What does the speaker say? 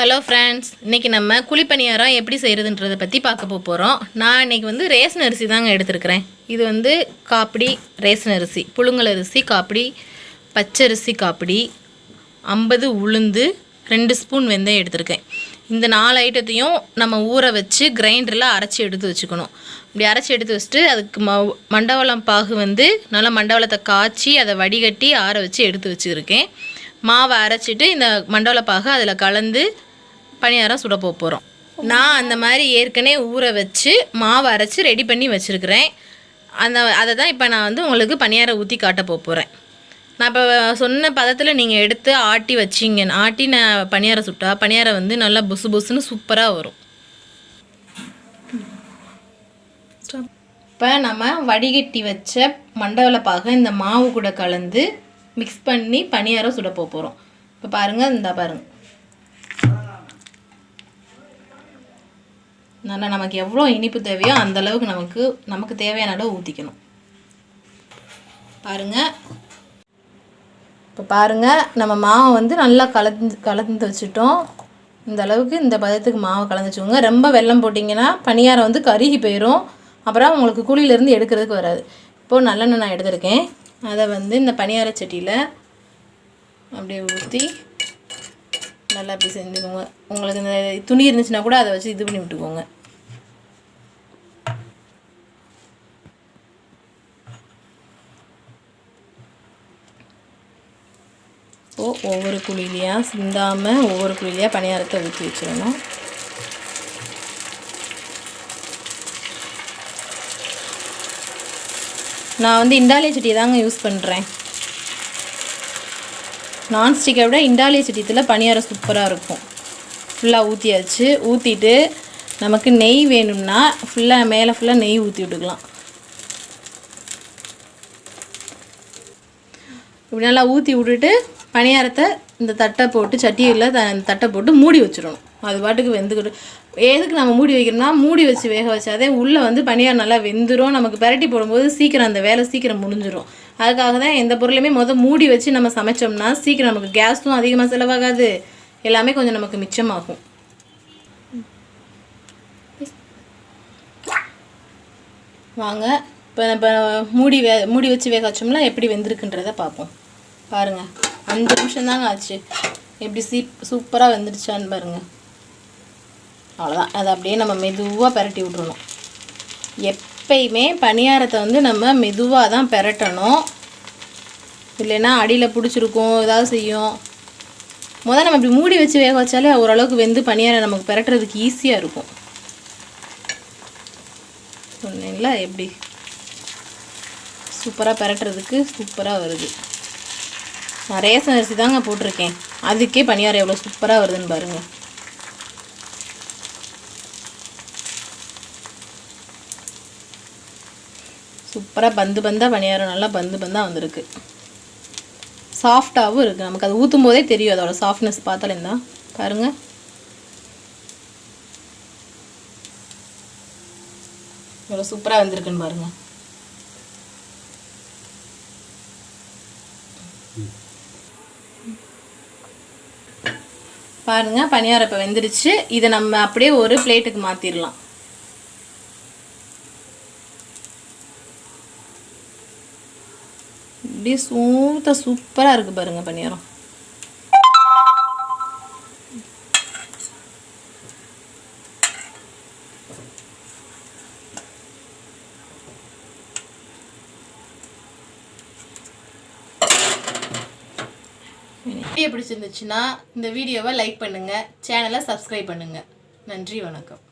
Hello friends, இன்றைக்கி நம்ம குழிப்பணியாரம் எப்படி செய்கிறதுன்றதை பற்றி பார்க்க போகிறோம். நான் இன்றைக்கி வந்து ரேஷன் அரிசி தாங்க எடுத்துருக்கிறேன். இது வந்து காப்பிடி ரேஷன் அரிசி, புழுங்கல் அரிசி காப்பிடி, பச்சரிசி காப்பிடி, 50 உளுந்து, 2 ஸ்பூன் வெந்தயம் எடுத்திருக்கேன். இந்த 4 ஐட்டத்தையும் நம்ம ஊற வச்சு கிரைண்டரில் அரைச்சி எடுத்து வச்சுக்கணும். இப்படி அரைச்சி எடுத்து வச்சுட்டு அதுக்கு மண்டவளம் பாகு வந்து நல்லா மண்டவளத்தை காய்ச்சி அதை வடிகட்டி ஆற வச்சு எடுத்து வச்சுருக்கேன். மாவை அரைச்சிட்டு இந்த மண்டவள பாகு அதில் கலந்து பணியாரம் சுட போகிறோம். நான் அந்த மாதிரி ஏற்கனவே ஊற வச்சு மாவை அரைச்சி ரெடி பண்ணி வச்சுருக்கிறேன். அதை தான் இப்போ நான் வந்து உங்களுக்கு பணியாரம் ஊற்றி காட்ட போகிறேன். நான் இப்போ சொன்ன பதத்தில் நீங்கள் எடுத்து ஆட்டி வச்சிங்க, ஆட்டி நான் பணியாரம் சுட்டா பணியாரம் வந்து நல்லா புசு புசுன்னு சூப்பராக வரும். இப்போ நம்ம வடிகட்டி வச்ச மண்டவள பாகை இந்த மாவு கூட கலந்து மிக்ஸ் பண்ணி பணியாரம் சுட போகிறோம். இப்போ பாருங்கள், இந்த பாருங்கள் நல்லா நமக்கு எவ்வளோ இனிப்பு தேவையோ அந்தளவுக்கு நமக்கு தேவையான அளவு ஊற்றிக்கணும். பாருங்கள், இப்போ பாருங்கள் நம்ம மாவை வந்து நல்லா கலந்து வச்சுட்டோம். இந்த அளவுக்கு இந்த பதத்துக்கு மாவை கலந்து வச்சுக்கோங்க. ரொம்ப வெல்லம் போட்டிங்கன்னா பணியாரம் வந்து கருகி போயிடும், அப்புறம் உங்களுக்கு குழியிலேருந்து எடுக்கிறதுக்கு வராது. இப்போது நல்லெண்ணெய் நான் எடுத்திருக்கேன். அதை வந்து இந்த பணியார சட்டியில் அப்படியே ஊற்றி நல்லா அப்படி செஞ்சுக்கோங்க. உங்களுக்கு இந்த துணி இருந்துச்சுன்னா கூட அதை வச்சு இது பண்ணி விட்டுக்கோங்க. ஒவ்வொரு குழியிலையாக சிந்தாமல் ஒவ்வொரு குழியிலையாக பணியாரத்தை ஊற்றி வச்சிடணும். நான் வந்து இண்டாலிய சட்டி தாங்க யூஸ் பண்ணுறேன். நான்ஸ்டிக்கை விட இண்டாலிய சட்டியில் பணியாரம் சூப்பராக இருக்கும். ஃபுல்லாக ஊற்றியாச்சு. ஊற்றிட்டு நமக்கு நெய் வேணும்னா மேலே ஃபுல்லாக நெய் ஊற்றி விட்டுக்கலாம். இப்படி நல்லா ஊற்றி விட்டுட்டு பணியாரத்தை இந்த தட்டை போட்டு சட்டியில் தட்டை போட்டு மூடி வச்சிடணும். அது பாட்டுக்கு வெந்துக்கிட்டு. எதுக்கு நம்ம மூடி வைக்கிறோம்னா மூடி வச்சு வேக வச்சாதே உள்ளே வந்து பணியாரம் நல்லா வெந்துடும். நமக்கு பரட்டி போடும்போது சீக்கிரம் அந்த வேலை சீக்கிரம் முடிஞ்சிடும். அதுக்காக தான் எந்த பொருளையுமே மூடி வச்சு நம்ம சமைச்சோம்னா சீக்கிரம் நமக்கு கேஸும் அதிகமாக செலவாகாது, எல்லாமே கொஞ்சம் நமக்கு மிச்சமாகும். வாங்க இப்போ மூடி வச்சு வேக வச்சோம்னா எப்படி வெந்திருக்குன்றதை பார்ப்போம். பாருங்கள், 5 நிமிஷம் தாங்க ஆச்சு. எப்படி சூப்பராக வெந்துடுச்சான்னு பாருங்கள். அவ்வளோதான். அதை அப்படியே நம்ம மெதுவாக பெரட்டி விட்றணும். எப்பயுமே பணியாரத்தை வந்து நம்ம மெதுவாக தான் பெரட்டணும், இல்லைன்னா அடியில் பிடிச்சிருக்கும், ஏதாவது செய்யும். நம்ம இப்படி மூடி வச்சு வேக வச்சாலே ஓரளவுக்கு வெந்து பணியாரம் நமக்கு பெரட்டுறதுக்கு ஈஸியாக இருக்கும். சொன்னீங்களா எப்படி சூப்பராக பெரட்டுறதுக்கு சூப்பராக வருது. நான் ரேஷன் அரிசி தாங்க போட்டிருக்கேன், அதுக்கே பணியாரம் எவ்வளோ சூப்பராக வருதுன்னு பாருங்கள். சூப்பராக பந்தாக பணியாரம் நல்லா பந்தாக வந்திருக்கு. சாஃப்டாகவும் இருக்குது. நமக்கு அது ஊற்றும் போதே தெரியும் அதோட சாஃப்ட்னஸ். பார்த்தாலே தான் பாருங்கள், இவ்வளோ சூப்பராக வந்திருக்குன்னு பாருங்கள். பாருங்கள், பணியாரம் இப்போ வெந்துருச்சு. இதை நம்ம அப்படியே ஒரு பிளேட்டுக்கு மாற்றிடலாம். அப்படியே சூப்பராக இருக்குது பாருங்கள் பணியாரம். வீடியோ பிடிச்சிருந்துச்சுன்னா இந்த வீடியோவை லைக் பண்ணுங்கள், சேனலை சப்ஸ்கிரைப் பண்ணுங்கள். நன்றி, வணக்கம்.